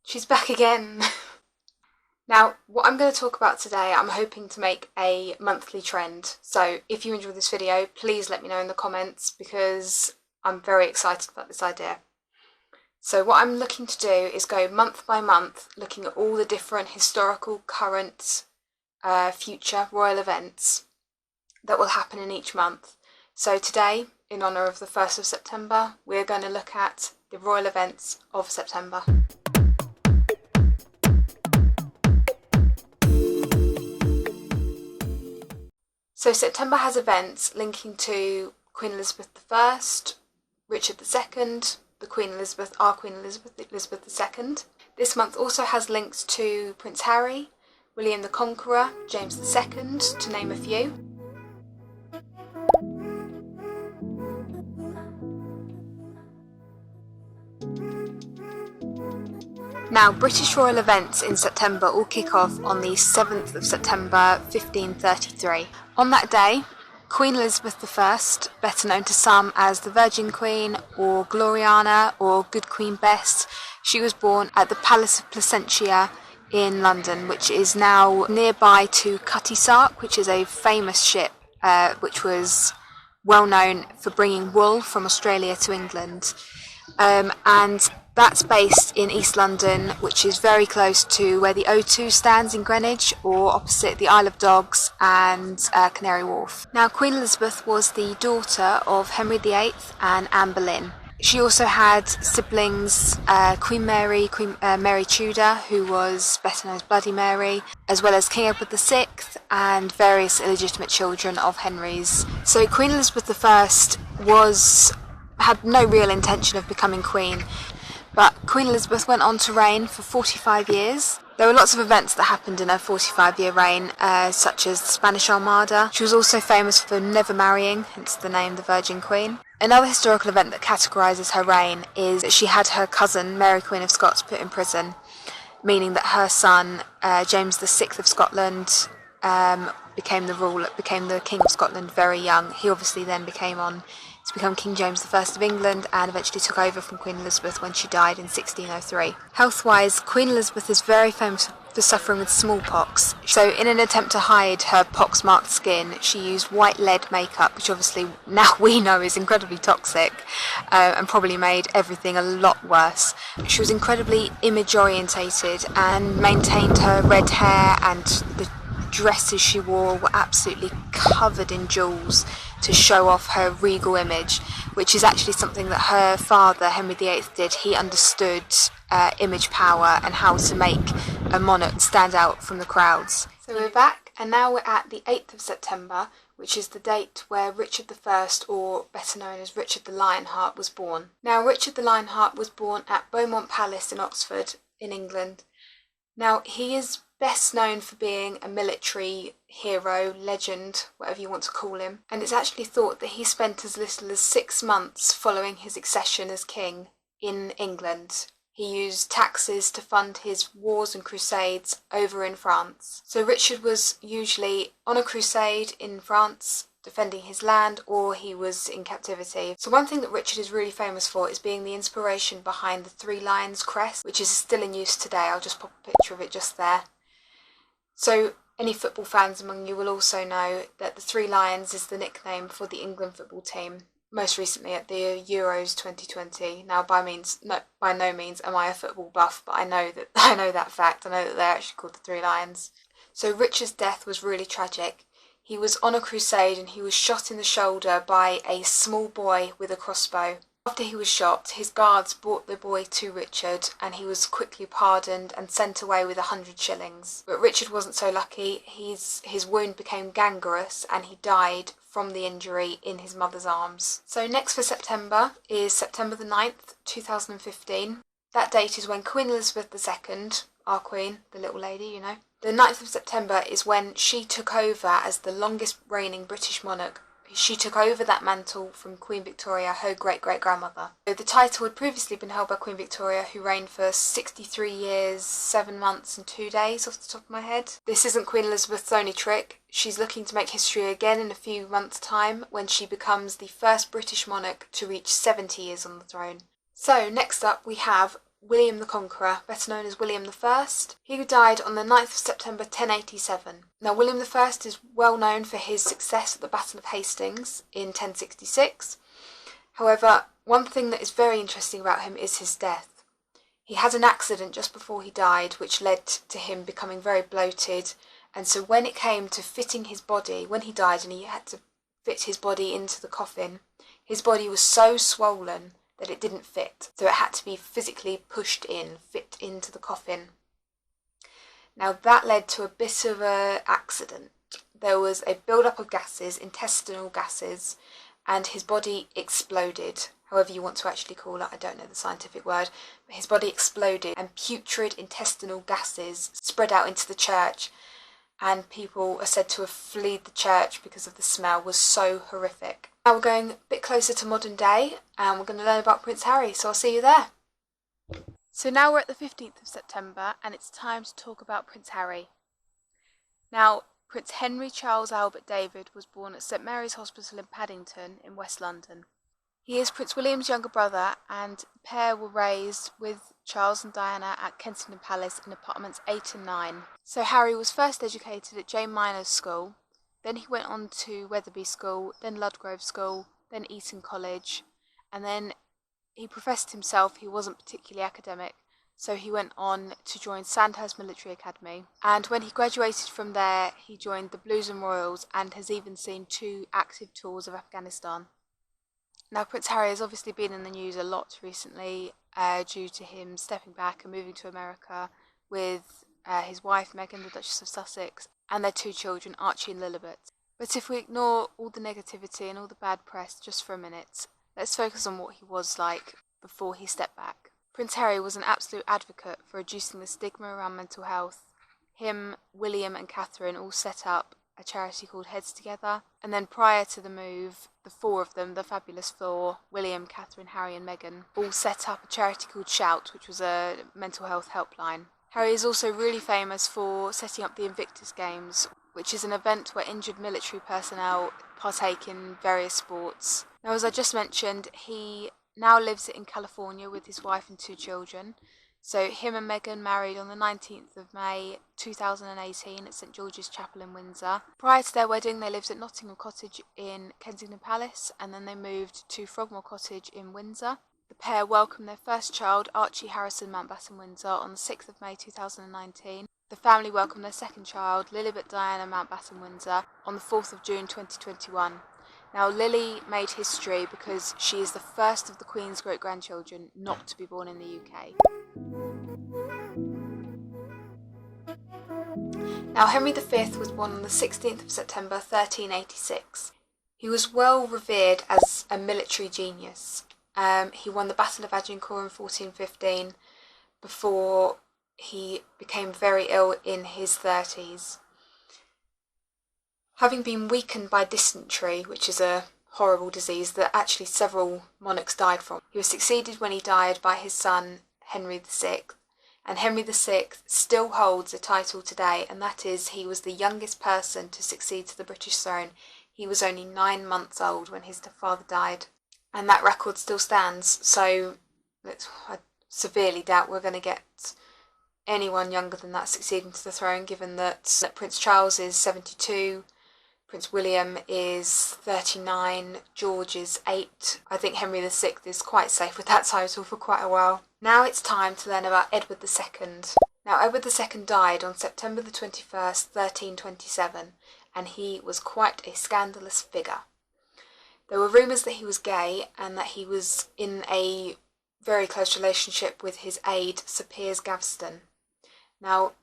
She's back again. Now, what I'm going to talk about today, I'm hoping to make a monthly trend. So if you enjoyed this video, please let me know in the comments because I'm very excited about this idea. So what I'm looking to do is go month by month, looking at all the different historical, current, future royal events that will happen in each month. So today, in honour of the 1st of September, we're going to look at the royal events of September. So September has events linking to Queen Elizabeth I, Richard II, our Queen Elizabeth II. This month also has links to Prince Harry, William the Conqueror, James II, to name a few. Now, British royal events in September all kick off on the 7th of September 1533. On that day, Queen Elizabeth I, better known to some as the Virgin Queen or Gloriana or Good Queen Bess, she was born at the Palace of Placentia in London, which is now nearby to Cutty Sark, which is a famous ship which was well known for bringing wool from Australia to England. And that's based in East London, which is very close to where the O2 stands in Greenwich, or opposite the Isle of Dogs and Canary Wharf. Now, Queen Elizabeth was the daughter of Henry VIII and Anne Boleyn. She also had siblings, Queen Mary Tudor, who was better known as Bloody Mary, as well as King Edward VI and various illegitimate children of Henry's. So Queen Elizabeth I had no real intention of becoming queen, but Queen Elizabeth went on to reign for 45 years. There were lots of events that happened in her 45-year reign, such as the Spanish Armada. She was also famous for never marrying, hence the name the Virgin Queen. Another historical event that categorises her reign is that she had her cousin, Mary Queen of Scots, put in prison, meaning that her son, James VI of Scotland, became the King of Scotland very young. He obviously then become King James I of England and eventually took over from Queen Elizabeth when she died in 1603. Health-wise, Queen Elizabeth is very famous for suffering with smallpox. So in an attempt to hide her pox-marked skin, she used white lead makeup, which obviously now we know is incredibly toxic, and probably made everything a lot worse. She was incredibly image-orientated and maintained her red hair, and the dresses she wore were absolutely covered in jewels to show off her regal image, which is actually something that her father, Henry VIII, did. He understood image power and how to make a monarch stand out from the crowds. So we're back, and now we're at the 8th of September, which is the date where Richard I, or better known as Richard the Lionheart, was born. Now, Richard the Lionheart was born at Beaumont Palace in Oxford, in England. Now, he is best known for being a military hero, legend, whatever you want to call him, and it's actually thought that he spent as little as 6 months following his accession as king in England. He used taxes to fund his wars and crusades over in France. So Richard was usually on a crusade in France, defending his land, or he was in captivity. So one thing that Richard is really famous for is being the inspiration behind the 3 Lions crest, which is still in use today. I'll just pop a picture of it just there. So any football fans among you will also know that the 3 Lions is the nickname for the England football team, most recently at the Euros 2020. Now, by no means am I a football buff, but I know that fact. I know that they're actually called the 3 Lions. So Richard's death was really tragic. He was on a crusade and he was shot in the shoulder by a small boy with a crossbow. After he was shot, his guards brought the boy to Richard, and he was quickly pardoned and sent away with 100 shillings. But Richard wasn't so lucky. His wound became gangrenous and he died from the injury in his mother's arms. So next for September is September the 9th, 2015. That date is when Queen Elizabeth II, our Queen, the little lady, you know, the 9th of September is when she took over as the longest reigning British monarch. She took over that mantle from Queen Victoria, her great-great-grandmother. The title had previously been held by Queen Victoria, who reigned for 63 years, 7 months and 2 days off the top of my head. This isn't Queen Elizabeth's only trick. She's looking to make history again in a few months' time when she becomes the first British monarch to reach 70 years on the throne. So next up we have William the Conqueror, better known as William I. He died on the 9th of September 1087. Now, William I is well known for his success at the Battle of Hastings in 1066. However, one thing that is very interesting about him is his death. He had an accident just before he died, which led to him becoming very bloated, and so when it came to fitting his body, when he died and he had to fit his body into the coffin, his body was so swollen that it didn't fit, so it had to be physically pushed in, fit into the coffin. Now that led to a bit of an accident. There was a build-up of gases, intestinal gases, and his body exploded. However you want to actually call it, I don't know the scientific word, but his body exploded and putrid intestinal gases spread out into the church, and people are said to have fled the church because of the smell was so horrific. Now we're going a bit closer to modern day, and we're going to learn about Prince Harry, so I'll see you there. So now we're at the 15th of September, and it's time to talk about Prince Harry. Now, Prince Henry Charles Albert David was born at St Mary's Hospital in Paddington in West London. He is Prince William's younger brother, and the pair were raised with Charles and Diana at Kensington Palace in apartments 8 and 9. So Harry was first educated at Jane Minor's School, then he went on to Wetherby School, then Ludgrove School, then Eton College, and then he professed himself he wasn't particularly academic, so he went on to join Sandhurst Military Academy. And when he graduated from there, he joined the Blues and Royals and has even seen 2 active tours of Afghanistan. Now, Prince Harry has obviously been in the news a lot recently due to him stepping back and moving to America with his wife Meghan, the Duchess of Sussex, and their 2 children, Archie and Lilibet. But if we ignore all the negativity and all the bad press just for a minute, let's focus on what he was like before he stepped back. Prince Harry was an absolute advocate for reducing the stigma around mental health. Him, William and Catherine all set up a charity called Heads Together, and then prior to the move, the 4 of them, the Fabulous 4, William, Catherine, Harry and Meghan, all set up a charity called Shout, which was a mental health helpline. Harry is also really famous for setting up the Invictus Games, which is an event where injured military personnel partake in various sports. Now, as I just mentioned, he now lives in California with his wife and 2 children. So him and Meghan married on the 19th of May 2018 at St George's Chapel in Windsor. Prior to their wedding, they lived at Nottingham Cottage in Kensington Palace, and then they moved to Frogmore Cottage in Windsor. The pair welcomed their first child, Archie Harrison Mountbatten Windsor, on the 6th of May 2019. The family welcomed their second child, Lilibet Diana Mountbatten Windsor, on the 4th of June 2021. Now, Lily made history because she is the first of the Queen's great-grandchildren not to be born in the UK. Now, Henry V was born on the 16th of September 1386. He was well revered as a military genius. He won the Battle of Agincourt in 1415 before he became very ill in his 30s. Having been weakened by dysentery, which is a horrible disease that actually several monarchs died from, he was succeeded when he died by his son Henry VI, and Henry VI still holds a title today, and that is he was the youngest person to succeed to the British throne. He was only 9 months old when his father died, and that record still stands, so I severely doubt we're going to get anyone younger than that succeeding to the throne, given that Prince Charles is 72, Prince William is 39, George is 8. I think Henry VI is quite safe with that title for quite a while. Now it's time to learn about Edward II. Now, Edward II died on September the 21st, 1327, and he was quite a scandalous figure. There were rumours that he was gay and that he was in a very close relationship with his aide, Sir Piers Gaveston. Now,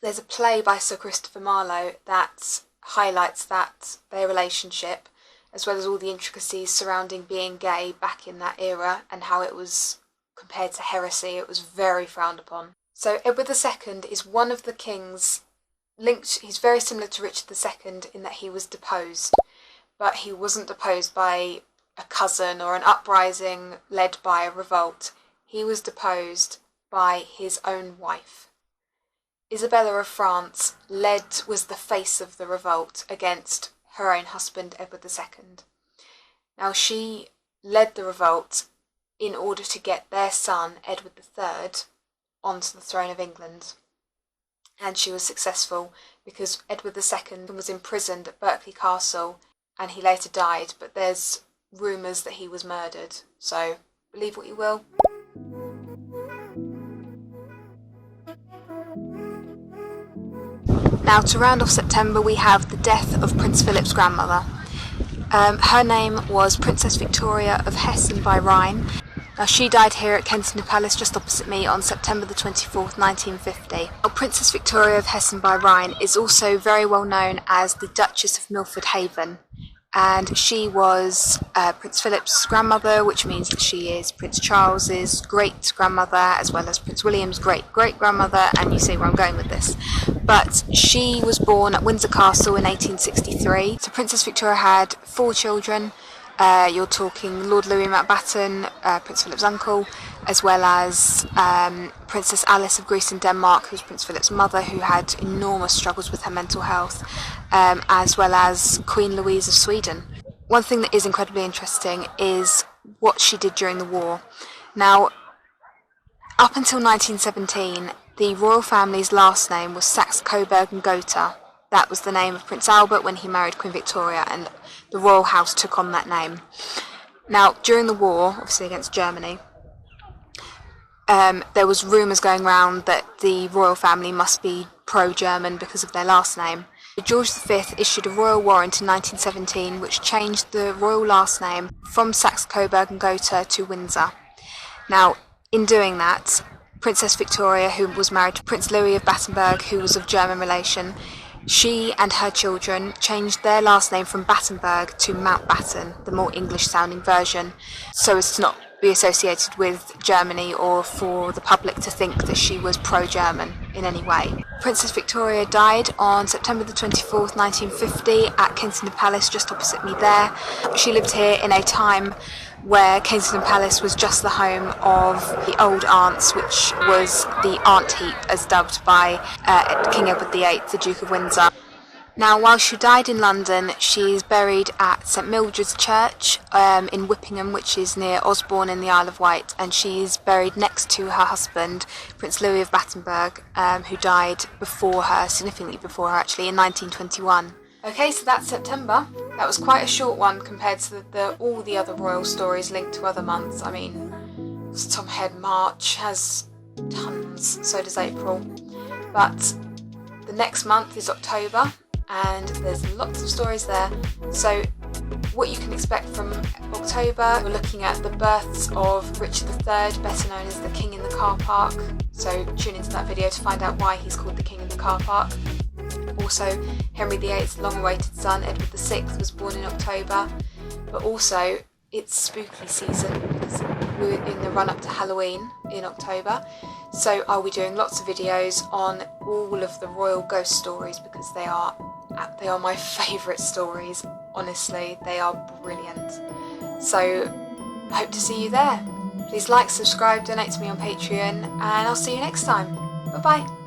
there's a play by Sir Christopher Marlowe that highlights their relationship, as well as all the intricacies surrounding being gay back in that era and how it was compared to heresy. It was very frowned upon. So Edward II is one of the kings linked. He's very similar to Richard II in that he was deposed, but he wasn't deposed by a cousin or an uprising led by a revolt. He was deposed by his own wife. Isabella of France was the face of the revolt against her own husband, Edward II. Now, she led the revolt in order to get their son, Edward III, onto the throne of England. And she was successful because Edward II was imprisoned at Berkeley Castle and he later died, but there's rumours that he was murdered, so believe what you will. Now, to round off September, we have the death of Prince Philip's grandmother. Her name was Princess Victoria of Hessen by Rhine. Now, she died here at Kensington Palace just opposite me on September the 24th, 1950. Now, Princess Victoria of Hessen by Rhine is also very well known as the Duchess of Milford Haven, and she was Prince Philip's grandmother, which means that she is Prince Charles's great-grandmother as well as Prince William's great-great-grandmother, and you see where I'm going with this. But she was born at Windsor Castle in 1863. So Princess Victoria had 4 children. You're talking Lord Louis Mountbatten, Prince Philip's uncle, as well as Princess Alice of Greece and Denmark, who was Prince Philip's mother, who had enormous struggles with her mental health, as well as Queen Louise of Sweden. One thing that is incredibly interesting is what she did during the war. Now, up until 1917, the royal family's last name was Saxe-Coburg and Gotha. That was the name of Prince Albert when he married Queen Victoria, and the royal house took on that name. Now, during the war, obviously against Germany, there was rumours going around that the royal family must be pro-German because of their last name. George V issued a royal warrant in 1917 which changed the royal last name from Saxe-Coburg and Gotha to Windsor. Now, in doing that, Princess Victoria, who was married to Prince Louis of Battenberg, who was of German relation, she and her children changed their last name from Battenberg to Mountbatten, the more English-sounding version, so as to not be associated with Germany or for the public to think that she was pro-German in any way. Princess Victoria died on September the 24th, 1950 at Kensington Palace, just opposite me there. She lived here in a time where Kensington Palace was just the home of the old aunts, which was the aunt heap, as dubbed by King Edward VIII, the Duke of Windsor. Now, while she died in London, she's buried at St Mildred's Church in Whippingham, which is near Osborne in the Isle of Wight, and she's buried next to her husband, Prince Louis of Battenberg, who died before her, significantly before her actually, in 1921. Okay, so that's September. That was quite a short one compared to all the other royal stories linked to other months. I mean, off the top of my head, March has tons, so does April. But the next month is October, and there's lots of stories there. So what you can expect from October, we're looking at the births of Richard III, better known as the King in the Car Park. So tune into that video to find out why he's called the King in the Car Park. Also, Henry VIII's long-awaited son, Edward VI, was born in October. But also, it's spooky season because we're in the run-up to Halloween in October. So I'll be doing lots of videos on all of the royal ghost stories because they are my favourite stories. Honestly, they are brilliant. So I hope to see you there. Please like, subscribe, donate to me on Patreon, and I'll see you next time. Bye bye.